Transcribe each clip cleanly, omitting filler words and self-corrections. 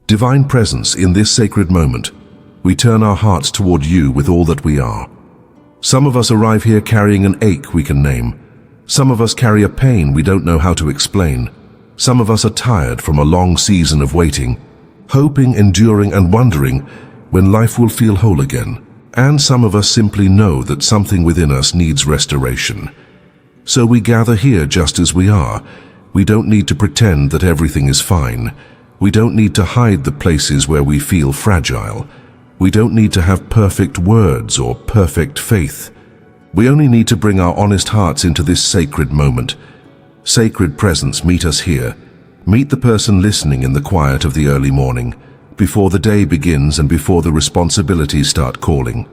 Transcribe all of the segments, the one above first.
Divine Presence, in this sacred moment, we turn our hearts toward you with all that we are. Some of us arrive here carrying an ache we can name. Some of us carry a pain we don't know how to explain. Some of us are tired from a long season of waiting, hoping, enduring, and wondering when life will feel whole again. And some of us simply know that something within us needs restoration. So we gather here just as we are. We don't need to pretend that everything is fine. We don't need to hide the places where we feel fragile. We don't need to have perfect words or perfect faith. We only need to bring our honest hearts into this sacred moment. Sacred Presence, meet us here. Meet the person listening in the quiet of the early morning, before the day begins and before the responsibilities start calling.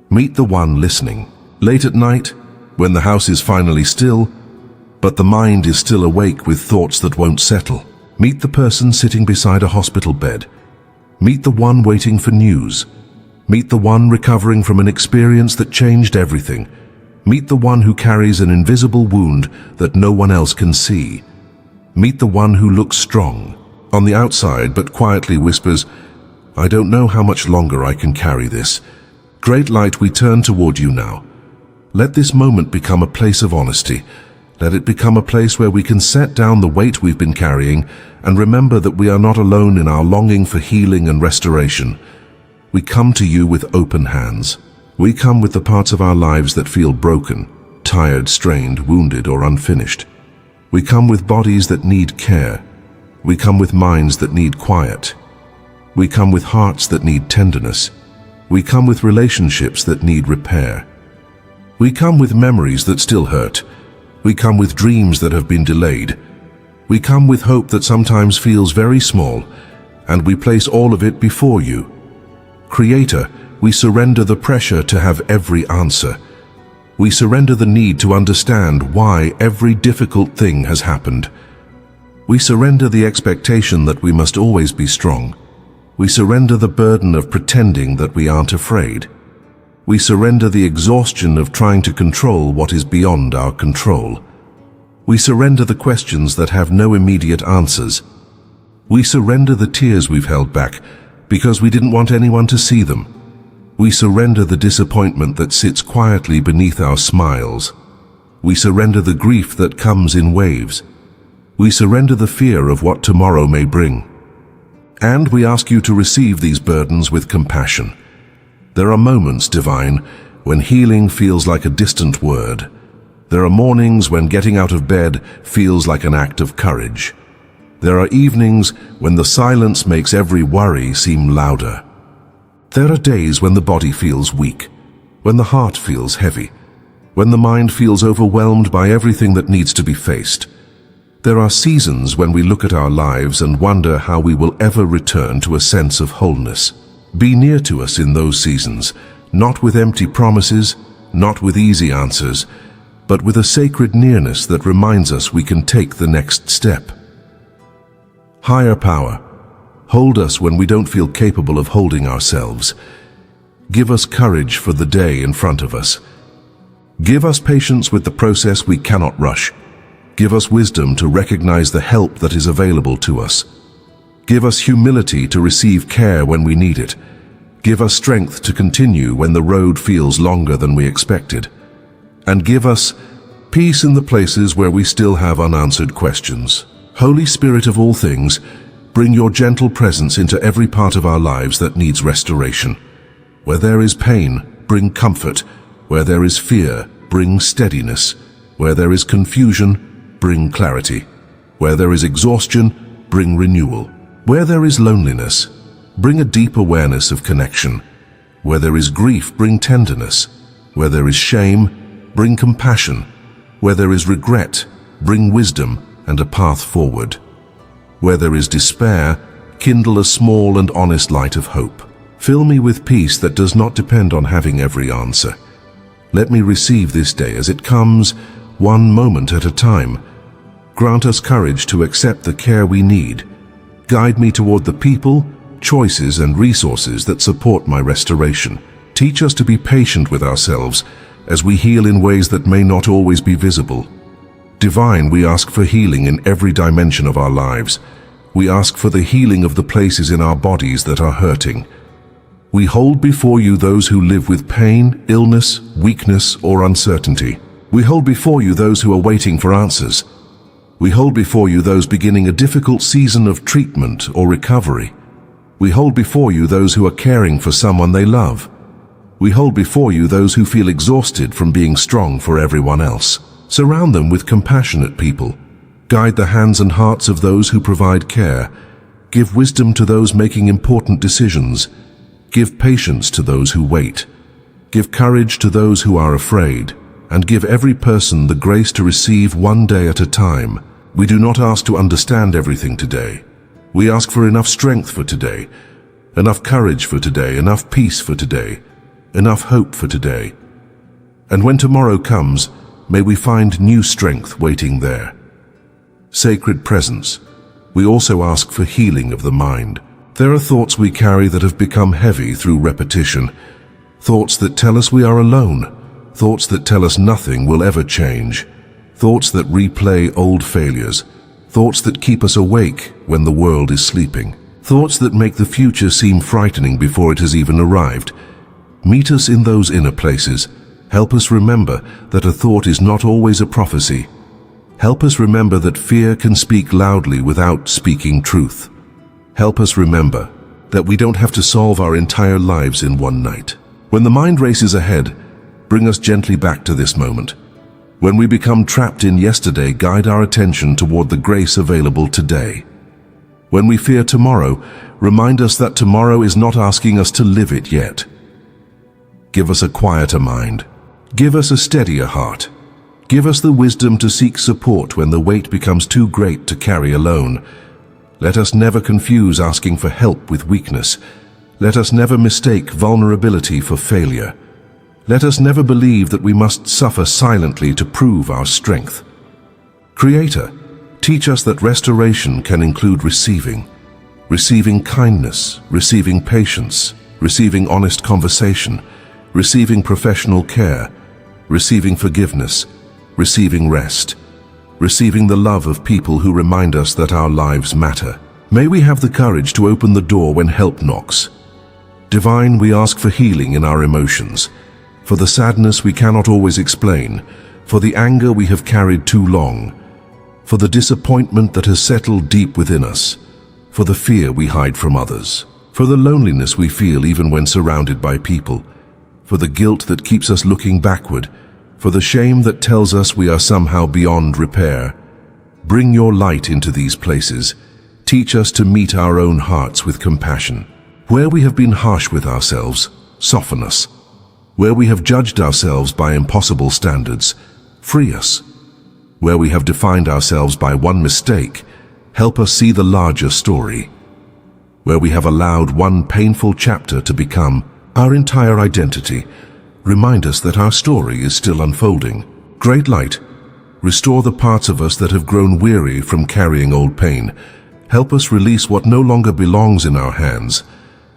Meet the one listening, late at night, when the house is finally still, but the mind is still awake with thoughts that won't settle. Meet the person sitting beside a hospital bed. Meet the one waiting for news. Meet the one recovering from an experience that changed everything. Meet the one who carries an invisible wound that no one else can see. Meet the one who looks strong on the outside but quietly whispers, "I don't know how much longer I can carry this." Great Light, we turn toward you now. Let this moment become a place of honesty. Let it become a place where we can set down the weight we've been carrying and remember that we are not alone in our longing for healing and restoration. We come to you with open hands. We come with the parts of our lives that feel broken, tired, strained, wounded, or unfinished. We come with bodies that need care. We come with minds that need quiet. We come with hearts that need tenderness. We come with relationships that need repair. We come with memories that still hurt. We come with dreams that have been delayed. We come with hope that sometimes feels very small, and we place all of it before you. Creator, we surrender the pressure to have every answer. We surrender the need to understand why every difficult thing has happened. We surrender the expectation that we must always be strong. We surrender the burden of pretending that we aren't afraid. We surrender the exhaustion of trying to control what is beyond our control. We surrender the questions that have no immediate answers. We surrender the tears we've held back because we didn't want anyone to see them. We surrender the disappointment that sits quietly beneath our smiles. We surrender the grief that comes in waves. We surrender the fear of what tomorrow may bring. And we ask you to receive these burdens with compassion. There are moments, Divine, when healing feels like a distant word. There are mornings when getting out of bed feels like an act of courage. There are evenings when the silence makes every worry seem louder. There are days when the body feels weak, when the heart feels heavy, when the mind feels overwhelmed by everything that needs to be faced. There are seasons when we look at our lives and wonder how we will ever return to a sense of wholeness. Be near to us in those seasons, not with empty promises, not with easy answers, but with a sacred nearness that reminds us we can take the next step. Higher Power, hold us when we don't feel capable of holding ourselves. Give us courage for the day in front of us. Give us patience with the process we cannot rush. Give us wisdom to recognize the help that is available to us. Give us humility to receive care when we need it. Give us strength to continue when the road feels longer than we expected. And give us peace in the places where we still have unanswered questions. Holy Spirit of all things, bring your gentle presence into every part of our lives that needs restoration. Where there is pain, bring comfort. Where there is fear, bring steadiness. Where there is confusion, bring clarity. Where there is exhaustion, bring renewal. Where there is loneliness, bring a deep awareness of connection. Where there is grief, bring tenderness. Where there is shame, bring compassion. Where there is regret, bring wisdom and a path forward. Where there is despair, kindle a small and honest light of hope. Fill me with peace that does not depend on having every answer. Let me receive this day as it comes, one moment at a time. Grant us courage to accept the care we need. Guide me toward the people, choices, and resources that support my restoration. Teach us to be patient with ourselves as we heal in ways that may not always be visible. Divine, we ask for healing in every dimension of our lives. We ask for the healing of the places in our bodies that are hurting. We hold before you those who live with pain, illness, weakness, or uncertainty. We hold before you those who are waiting for answers. We hold before you those beginning a difficult season of treatment or recovery. We hold before you those who are caring for someone they love. We hold before you those who feel exhausted from being strong for everyone else. Surround them with compassionate people. Guide the hands and hearts of those who provide care. Give wisdom to those making important decisions. Give patience to those who wait. Give courage to those who are afraid. And give every person the grace to receive one day at a time. We do not ask to understand everything today. We ask for enough strength for today, enough courage for today, enough peace for today, enough hope for today. And when tomorrow comes, may we find new strength waiting there. Sacred presence, we also ask for healing of the mind. There are thoughts we carry that have become heavy through repetition, thoughts that tell us we are alone, thoughts that tell us nothing will ever change, thoughts that replay old failures, thoughts that keep us awake when the world is sleeping, thoughts that make the future seem frightening before it has even arrived. Meet us in those inner places. Help us remember that a thought is not always a prophecy. Help us remember that fear can speak loudly without speaking truth. Help us remember that we don't have to solve our entire lives in one night. When the mind races ahead, bring us gently back to this moment. When we become trapped in yesterday, guide our attention toward the grace available today. When we fear tomorrow, remind us that tomorrow is not asking us to live it yet. Give us a quieter mind. Give us a steadier heart. Give us the wisdom to seek support when the weight becomes too great to carry alone. Let us never confuse asking for help with weakness. Let us never mistake vulnerability for failure. Let us never believe that we must suffer silently to prove our strength. Creator, teach us that restoration can include receiving kindness, receiving patience, receiving honest conversation, receiving professional care, receiving forgiveness, receiving rest, receiving the love of people who remind us that our lives matter. May we have the courage to open the door when help knocks. Divine, we ask for healing in our emotions, for the sadness we cannot always explain, for the anger we have carried too long, for the disappointment that has settled deep within us, for the fear we hide from others, for the loneliness we feel even when surrounded by people, for the guilt that keeps us looking backward, for the shame that tells us we are somehow beyond repair. Bring your light into these places. Teach us to meet our own hearts with compassion. Where we have been harsh with ourselves, soften us. Where we have judged ourselves by impossible standards, free us. Where we have defined ourselves by one mistake, help us see the larger story. Where we have allowed one painful chapter to become our entire identity, remind us that our story is still unfolding. Great Light, restore the parts of us that have grown weary from carrying old pain. Help us release what no longer belongs in our hands.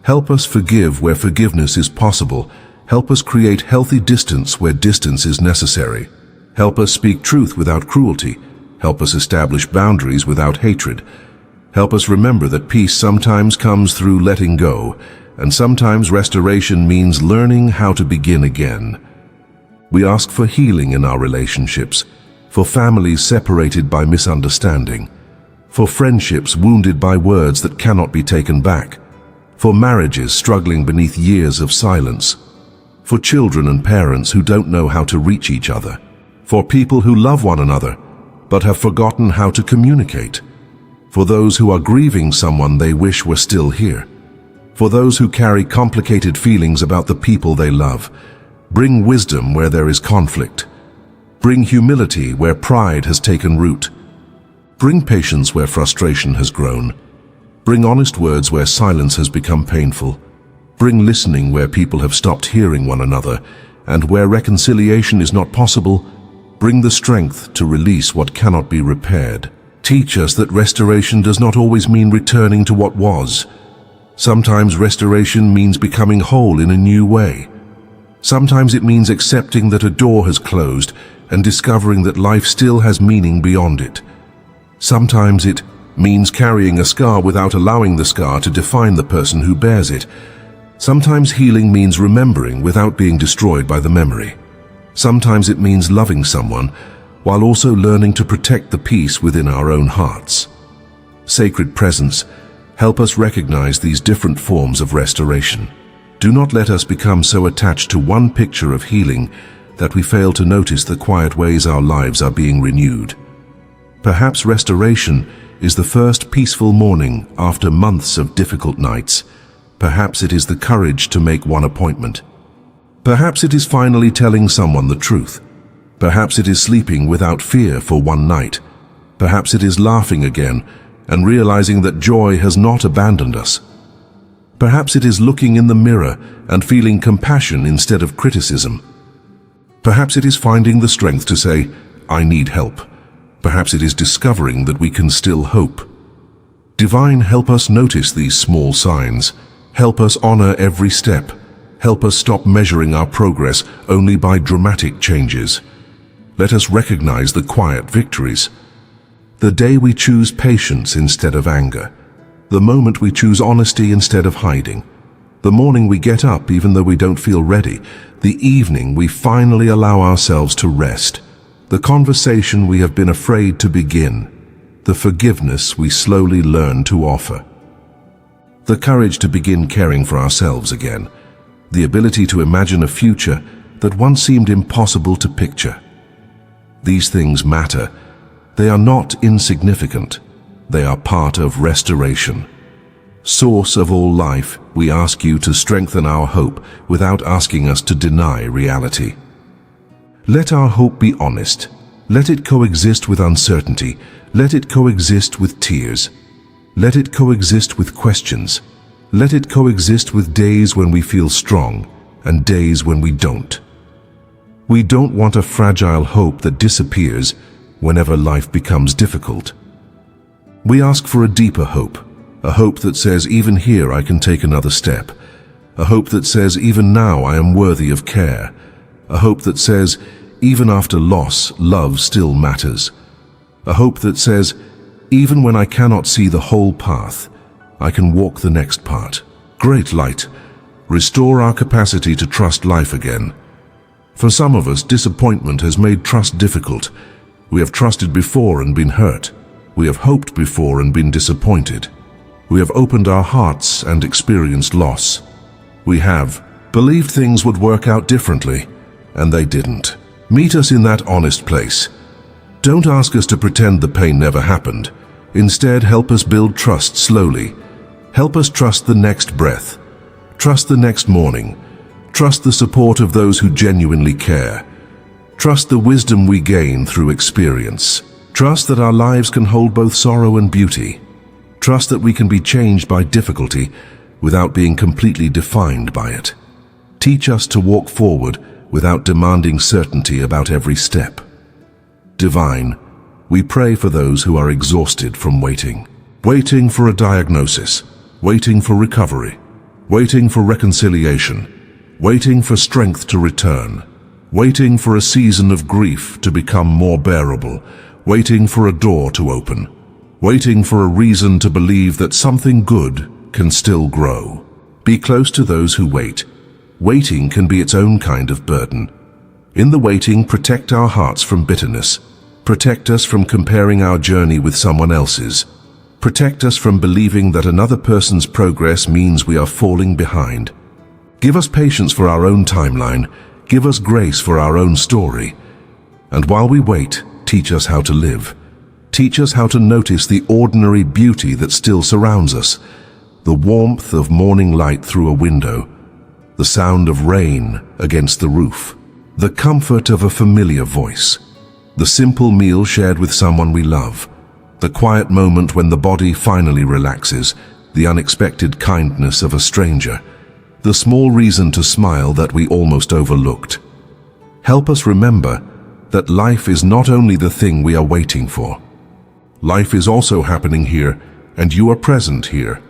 Help us forgive where forgiveness is possible. Help us create healthy distance where distance is necessary. Help us speak truth without cruelty. Help us establish boundaries without hatred. Help us remember that peace sometimes comes through letting go, and sometimes restoration means learning how to begin again. We ask for healing in our relationships, for families separated by misunderstanding, for friendships wounded by words that cannot be taken back, for marriages struggling beneath years of silence, for children and parents who don't know how to reach each other, for people who love one another but have forgotten how to communicate, for those who are grieving someone they wish were still here, for those who carry complicated feelings about the people they love. Bring wisdom where there is conflict. Bring humility where pride has taken root. Bring patience where frustration has grown. Bring honest words where silence has become painful. Bring listening where people have stopped hearing one another, and where reconciliation is not possible, bring the strength to release what cannot be repaired. Teach us that restoration does not always mean returning to what was. Sometimes restoration means becoming whole in a new way. Sometimes it means accepting that a door has closed and discovering that life still has meaning beyond it. Sometimes it means carrying a scar without allowing the scar to define the person who bears it. Sometimes healing means remembering without being destroyed by the memory. Sometimes it means loving someone while also learning to protect the peace within our own hearts. Sacred presence, help us recognize these different forms of restoration. Do not let us become so attached to one picture of healing that we fail to notice the quiet ways our lives are being renewed. Perhaps restoration is the first peaceful morning after months of difficult nights. Perhaps it is the courage to make one appointment. Perhaps it is finally telling someone the truth. Perhaps it is sleeping without fear for one night. Perhaps it is laughing again and realizing that joy has not abandoned us. Perhaps it is looking in the mirror and feeling compassion instead of criticism. Perhaps it is finding the strength to say, "I need help." Perhaps it is discovering that we can still hope. Divine, help us notice these small signs. Help us honor every step. Help us stop measuring our progress only by dramatic changes. Let us recognize the quiet victories. The day we choose patience instead of anger. The moment we choose honesty instead of hiding. The morning we get up even though we don't feel ready. The evening we finally allow ourselves to rest. The conversation we have been afraid to begin. The forgiveness we slowly learn to offer. The courage to begin caring for ourselves again. The ability to imagine a future that once seemed impossible to picture. These things matter. They are not insignificant. They are part of restoration. Source of all life, we ask you to strengthen our hope without asking us to deny reality. Let our hope be honest. Let it coexist with uncertainty. Let it coexist with tears. Let it coexist with questions. Let it coexist with days when we feel strong and days when we don't. We don't want a fragile hope that disappears whenever life becomes difficult. We ask for a deeper hope, a hope that says, even here I can take another step, a hope that says, even now I am worthy of care, a hope that says, even after loss, love still matters, a hope that says, even when I cannot see the whole path, I can walk the next part. Great light, restore our capacity to trust life again. For some of us, disappointment has made trust difficult. We have trusted before and been hurt. We have hoped before and been disappointed. We have opened our hearts and experienced loss. We have believed things would work out differently, and they didn't. Meet us in that honest place. Don't ask us to pretend the pain never happened. Instead, help us build trust slowly. Help us trust the next breath. Trust the next morning. Trust the support of those who genuinely care. Trust the wisdom we gain through experience. Trust that our lives can hold both sorrow and beauty. Trust that we can be changed by difficulty without being completely defined by it. Teach us to walk forward without demanding certainty about every step. Divine, we pray for those who are exhausted from waiting. Waiting for a diagnosis. Waiting for recovery. Waiting for reconciliation. Waiting for strength to return. Waiting for a season of grief to become more bearable. Waiting for a door to open. Waiting for a reason to believe that something good can still grow. Be close to those who wait. Waiting can be its own kind of burden. In the waiting, protect our hearts from bitterness. Protect us from comparing our journey with someone else's. Protect us from believing that another person's progress means we are falling behind. Give us patience for our own timeline. Give us grace for our own story. And while we wait, teach us how to live. Teach us how to notice the ordinary beauty that still surrounds us. The warmth of morning light through a window. The sound of rain against the roof. The comfort of a familiar voice. The simple meal shared with someone we love. The quiet moment when the body finally relaxes. The unexpected kindness of a stranger. The small reason to smile that we almost overlooked. Help us remember that life is not only the thing we are waiting for. Life is also happening here, and you are present here.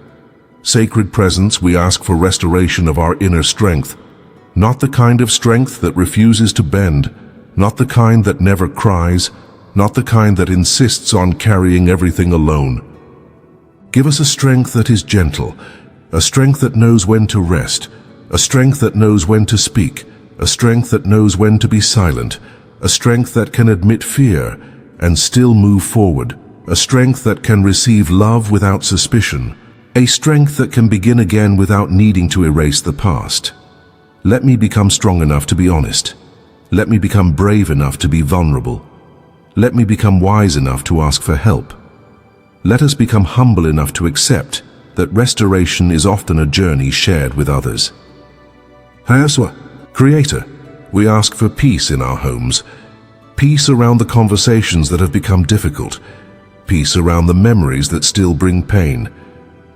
Sacred presence, we ask for restoration of our inner strength, not the kind of strength that refuses to bend, not the kind that never cries, not the kind that insists on carrying everything alone, Give us a strength that is gentle, a strength that knows when to rest, a strength that knows when to speak, a strength that knows when to be silent, a strength that can admit fear and still move forward, a strength that can receive love without suspicion, a strength that can begin again without needing to erase the past. Let me become strong enough to be honest. Let me become brave enough to be vulnerable. Let me become wise enough to ask for help. Let us become humble enough to accept that restoration is often a journey shared with others. Hayaswa, Creator, we ask for peace in our homes, peace around the conversations that have become difficult, peace around the memories that still bring pain,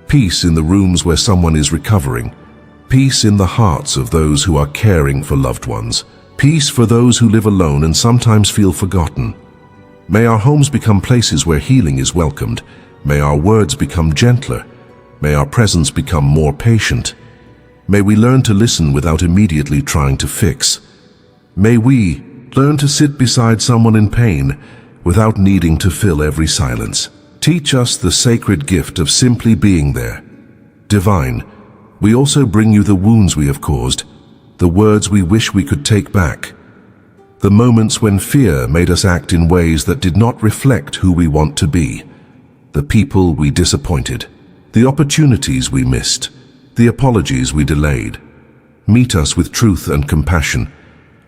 peace in the rooms where someone is recovering, peace in the hearts of those who are caring for loved ones, peace for those who live alone and sometimes feel forgotten. May our homes become places where healing is welcomed. May our words become gentler. May our presence become more patient. May we learn to listen without immediately trying to fix. May we learn to sit beside someone in pain without needing to fill every silence. Teach us the sacred gift of simply being there. Divine, we also bring you the wounds we have caused, the words we wish we could take back, the moments when fear made us act in ways that did not reflect who we want to be, the people we disappointed, the opportunities we missed, the apologies we delayed. Meet us with truth and compassion.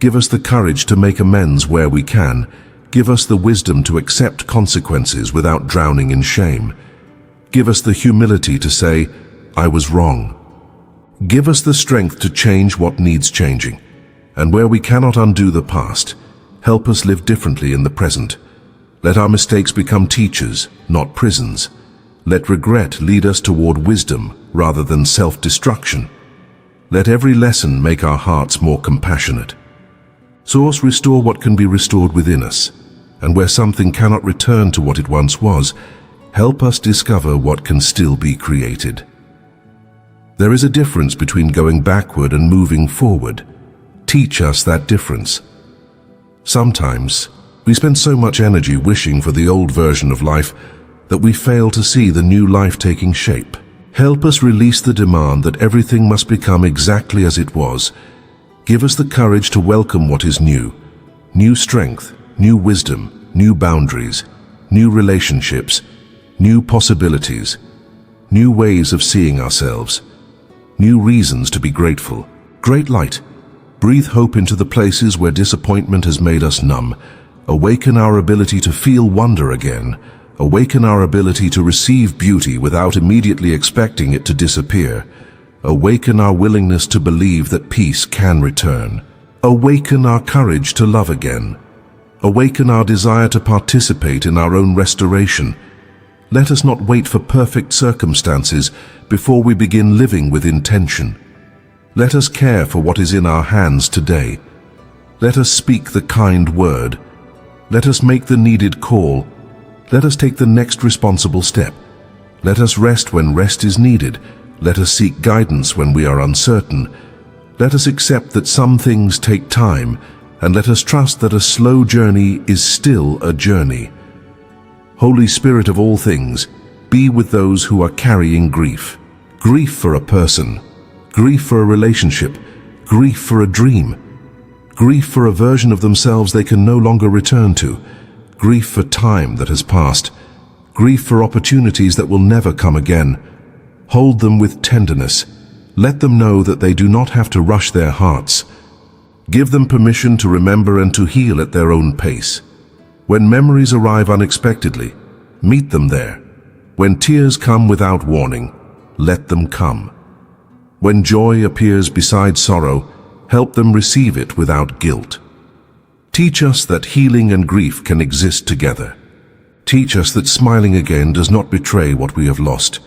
Give us the courage to make amends where we can. Give us the wisdom to accept consequences without drowning in shame. Give us the humility to say, I was wrong. Give us the strength to change what needs changing. And where we cannot undo the past, help us live differently in the present. Let our mistakes become teachers, not prisons. Let regret lead us toward wisdom rather than self-destruction. Let every lesson make our hearts more compassionate. Source, restore what can be restored within us, and where something cannot return to what it once was, help us discover what can still be created. There is a difference between going backward and moving forward. Teach us that difference. Sometimes, we spend so much energy wishing for the old version of life that we fail to see the new life taking shape. Help us release the demand that everything must become exactly as it was. Give us the courage to welcome what is new. New strength, new wisdom, new boundaries, new relationships, new possibilities, new ways of seeing ourselves, new reasons to be grateful. Great light, breathe hope into the places where disappointment has made us numb. Awaken our ability to feel wonder again. Awaken our ability to receive beauty without immediately expecting it to disappear. Awaken our willingness to believe that peace can return. Awaken our courage to love again. Awaken our desire to participate in our own restoration. Let us not wait for perfect circumstances before we begin living with intention. Let us care for what is in our hands today. Let us speak the kind word. Let us make the needed call. Let us take the next responsible step. Let us rest when rest is needed. Let us seek guidance when we are uncertain. Let us accept that some things take time, and let us trust that a slow journey is still a journey. Holy Spirit of all things, be with those who are carrying grief. Grief for a person, grief for a relationship, grief for a dream, grief for a version of themselves they can no longer return to, grief for time that has passed, grief for opportunities that will never come again. Hold them with tenderness. Let them know that they do not have to rush their hearts. Give them permission to remember and to heal at their own pace. When memories arrive unexpectedly, meet them there. When tears come without warning, let them come. When joy appears beside sorrow, help them receive it without guilt. Teach us that healing and grief can exist together. Teach us that smiling again does not betray what we have lost.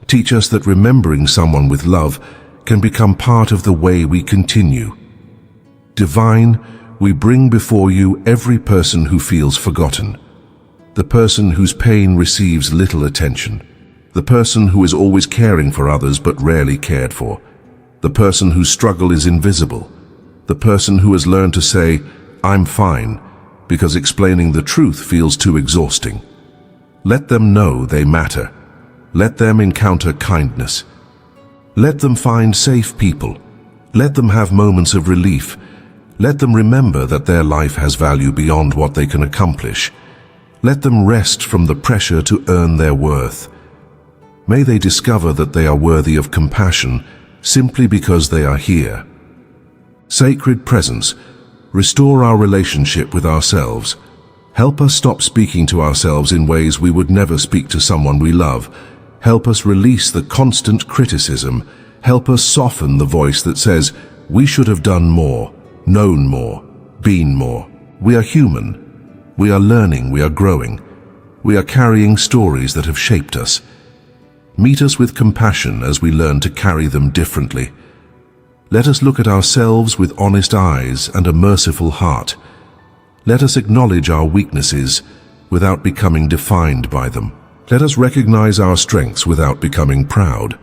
Teach us that remembering someone with love can become part of the way we continue. Divine, we bring before you every person who feels forgotten, the person whose pain receives little attention, the person who is always caring for others but rarely cared for, the person whose struggle is invisible, the person who has learned to say, I'm fine, because explaining the truth feels too exhausting. Let them know they matter. Let them encounter kindness. Let them find safe people. Let them have moments of relief. Let them remember that their life has value beyond what they can accomplish. Let them rest from the pressure to earn their worth. May they discover that they are worthy of compassion simply because they are here. Sacred Presence, restore our relationship with ourselves. Help us stop speaking to ourselves in ways we would never speak to someone we love. Help us release the constant criticism. Help us soften the voice that says, we should have done more, known more, been more. We are human. We are learning, we are growing. We are carrying stories that have shaped us. Meet us with compassion as we learn to carry them differently. Let us look at ourselves with honest eyes and a merciful heart. Let us acknowledge our weaknesses without becoming defined by them. Let us recognize our strengths without becoming proud.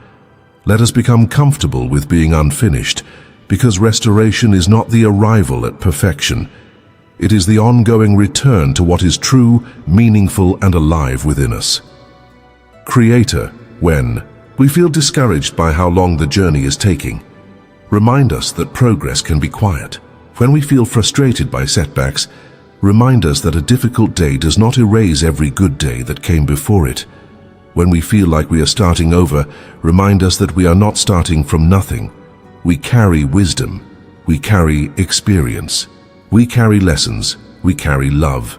Let us become comfortable with being unfinished, because restoration is not the arrival at perfection. It is the ongoing return to what is true, meaningful, and alive within us. Creator, when we feel discouraged by how long the journey is taking, remind us that progress can be quiet. When we feel frustrated by setbacks, remind us that a difficult day does not erase every good day that came before it. When we feel like we are starting over, remind us that we are not starting from nothing. We carry wisdom. We carry experience. We carry lessons. We carry love.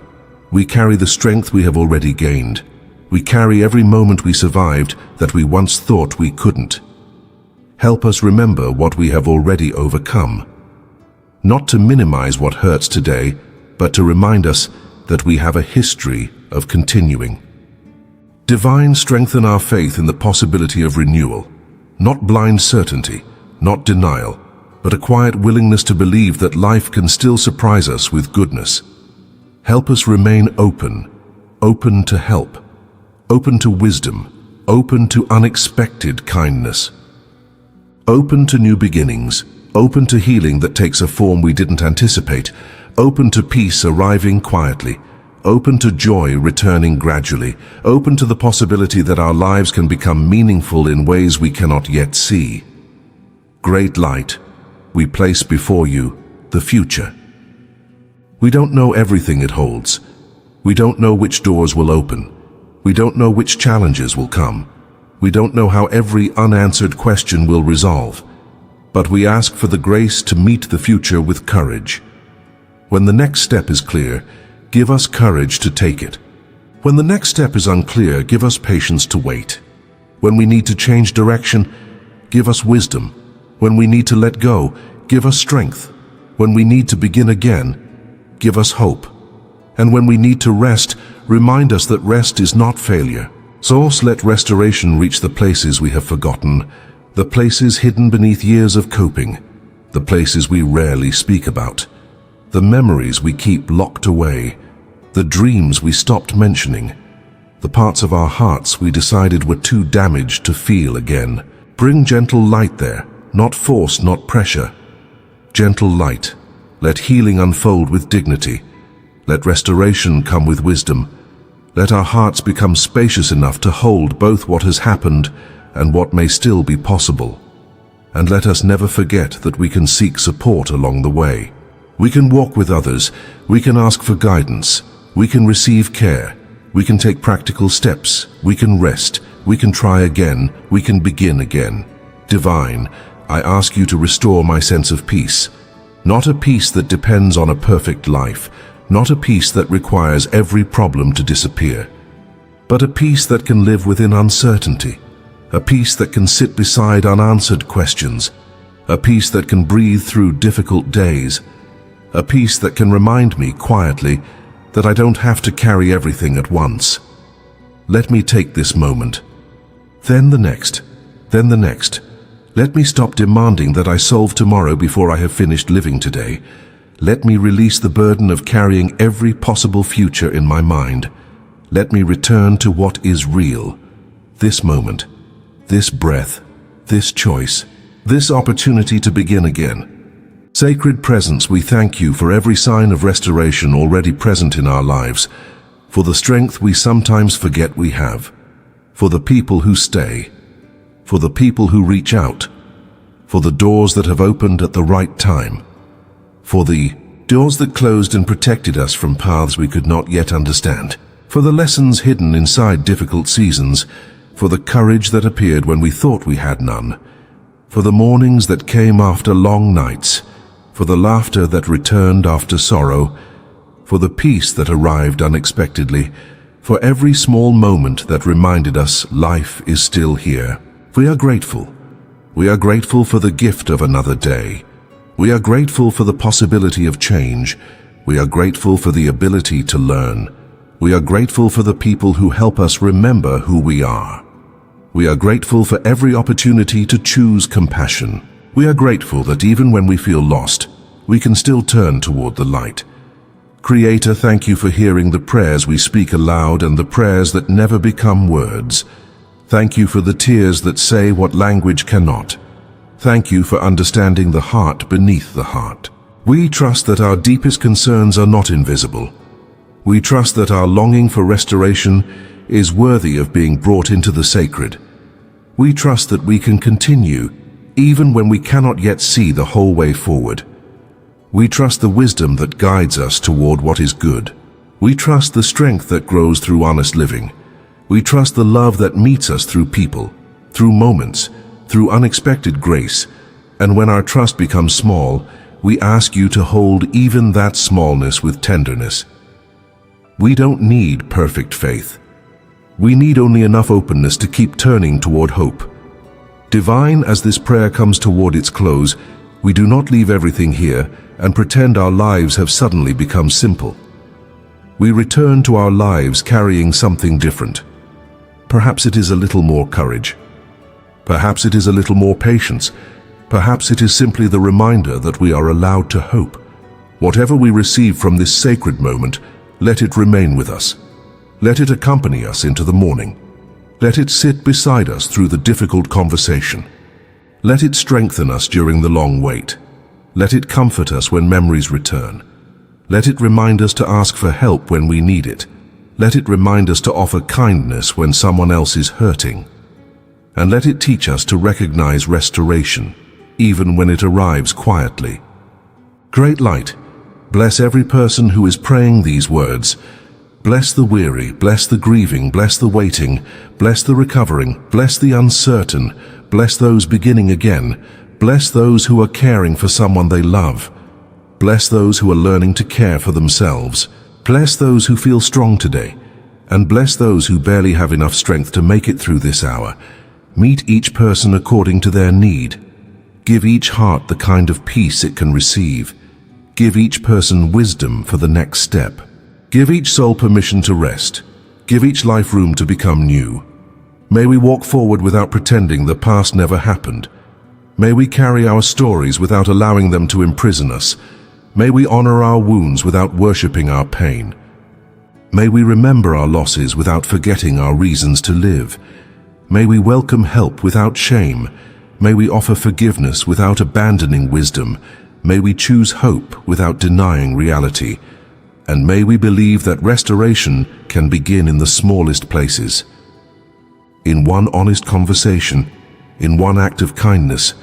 We carry the strength we have already gained. We carry every moment we survived that we once thought we couldn't. Help us remember what we have already overcome. Not to minimize what hurts today, but to remind us that we have a history of continuing. Divine, strengthen our faith in the possibility of renewal, not blind certainty, not denial, but a quiet willingness to believe that life can still surprise us with goodness. Help us remain open, open to help, open to wisdom, open to unexpected kindness, open to new beginnings, open to healing that takes a form we didn't anticipate, open to peace arriving quietly, open to joy returning gradually, open to the possibility that our lives can become meaningful in ways we cannot yet see. Great Light, we place before you the future. We don't know everything it holds. We don't know which doors will open. We don't know which challenges will come. We don't know how every unanswered question will resolve. But we ask for the grace to meet the future with courage. When the next step is clear, give us courage to take it. When the next step is unclear, give us patience to wait. When we need to change direction, give us wisdom. When we need to let go, give us strength. When we need to begin again, give us hope. And when we need to rest, remind us that rest is not failure. Source, let restoration reach the places we have forgotten, the places hidden beneath years of coping, the places we rarely speak about, the memories we keep locked away, the dreams we stopped mentioning, the parts of our hearts we decided were too damaged to feel again. Bring gentle light there, not force, not pressure. Gentle light, let healing unfold with dignity. Let restoration come with wisdom. Let our hearts become spacious enough to hold both what has happened and what may still be possible. And let us never forget that we can seek support along the way. We can walk with others, we can ask for guidance, we can receive care, we can take practical steps, we can rest, we can try again, we can begin again. Divine, I ask you to restore my sense of peace. Not a peace that depends on a perfect life, not a peace that requires every problem to disappear, but a peace that can live within uncertainty, a peace that can sit beside unanswered questions, a peace that can breathe through difficult days, a peace that can remind me quietly that I don't have to carry everything at once. Let me take this moment, then the next, then the next. Let me stop demanding that I solve tomorrow before I have finished living today. Let me release the burden of carrying every possible future in my mind. Let me return to what is real. This moment, this breath, this choice, this opportunity to begin again. Sacred Presence, we thank you for every sign of restoration already present in our lives, for the strength we sometimes forget we have, for the people who stay, for the people who reach out, for the doors that have opened at the right time, for the doors that closed and protected us from paths we could not yet understand, for the lessons hidden inside difficult seasons, for the courage that appeared when we thought we had none, for the mornings that came after long nights, for the laughter that returned after sorrow, for the peace that arrived unexpectedly, for every small moment that reminded us life is still here. We are grateful. We are grateful for the gift of another day. We are grateful for the possibility of change. We are grateful for the ability to learn. We are grateful for the people who help us remember who we are. We are grateful for every opportunity to choose compassion. We are grateful that even when we feel lost, we can still turn toward the light. Creator, thank you for hearing the prayers we speak aloud and the prayers that never become words. Thank you for the tears that say what language cannot. Thank you for understanding the heart beneath the heart. We trust that our deepest concerns are not invisible. We trust that our longing for restoration is worthy of being brought into the sacred. We trust that we can continue even when we cannot yet see the whole way forward. We trust the wisdom that guides us toward what is good. We trust the strength that grows through honest living. We trust the love that meets us through people, through moments, through unexpected grace. And when our trust becomes small, we ask you to hold even that smallness with tenderness. We don't need perfect faith. We need only enough openness to keep turning toward hope. Divine, as this prayer comes toward its close, we do not leave everything here and pretend our lives have suddenly become simple. We return to our lives carrying something different. Perhaps it is a little more courage. Perhaps it is a little more patience. Perhaps it is simply the reminder that we are allowed to hope. Whatever we receive from this sacred moment, let it remain with us. Let it accompany us into the morning. Let it sit beside us through the difficult conversation. Let it strengthen us during the long wait. Let it comfort us when memories return. Let it remind us to ask for help when we need it. Let it remind us to offer kindness when someone else is hurting. And let it teach us to recognize restoration, even when it arrives quietly. Great Light, bless every person who is praying these words. Bless the weary, bless the grieving, bless the waiting, bless the recovering, bless the uncertain, bless those beginning again, bless those who are caring for someone they love, bless those who are learning to care for themselves, bless those who feel strong today, and bless those who barely have enough strength to make it through this hour. Meet each person according to their need. Give each heart the kind of peace it can receive. Give each person wisdom for the next step. Give each soul permission to rest. Give each life room to become new. May we walk forward without pretending the past never happened. May we carry our stories without allowing them to imprison us. May we honor our wounds without worshipping our pain. May we remember our losses without forgetting our reasons to live. May we welcome help without shame. May we offer forgiveness without abandoning wisdom. May we choose hope without denying reality. And may we believe that restoration can begin in the smallest places. In one honest conversation, in one act of kindness,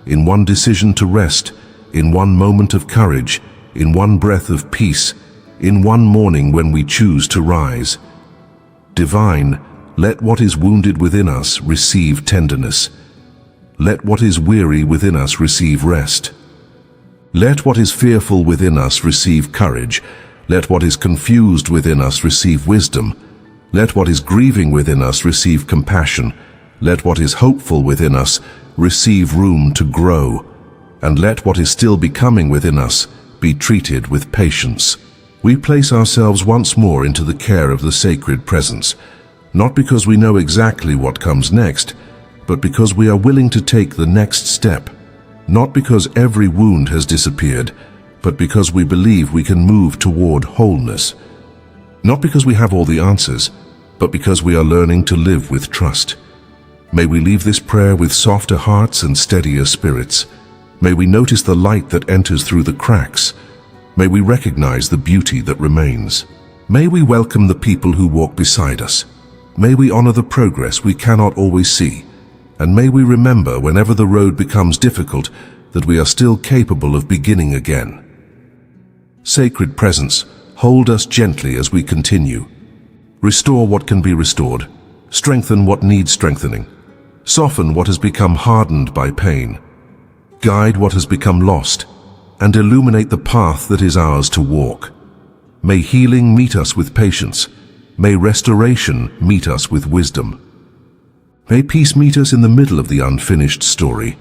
in one decision to rest, in one moment of courage, in one breath of peace, in one morning when we choose to rise. Divine, let what is wounded within us receive tenderness. Let what is weary within us receive rest. Let what is fearful within us receive courage. Let what is confused within us receive wisdom. Let what is grieving within us receive compassion. Let what is hopeful within us receive room to grow. And let what is still becoming within us be treated with patience. We place ourselves once more into the care of the sacred presence, not because we know exactly what comes next, but because we are willing to take the next step, not because every wound has disappeared, but because we believe we can move toward wholeness. Not because we have all the answers, but because we are learning to live with trust. May we leave this prayer with softer hearts and steadier spirits. May we notice the light that enters through the cracks. May we recognize the beauty that remains. May we welcome the people who walk beside us. may we honor the progress we cannot always see, and may we remember whenever the road becomes difficult that we are still capable of beginning again. Sacred Presence, hold us gently as we continue. Restore what can be restored, strengthen what needs strengthening, soften what has become hardened by pain, guide what has become lost, and illuminate the path that is ours to walk. May healing meet us with patience. May restoration meet us with wisdom. May peace meet us in the middle of the unfinished story,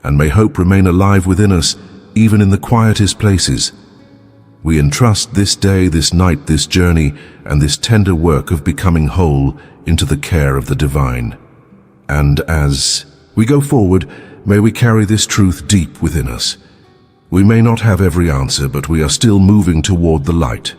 and may hope remain alive within us, even in the quietest places. We entrust this day, this night, this journey, and this tender work of becoming whole into the care of the divine. And as we go forward, may we carry this truth deep within us. We may not have every answer, but we are still moving toward the light.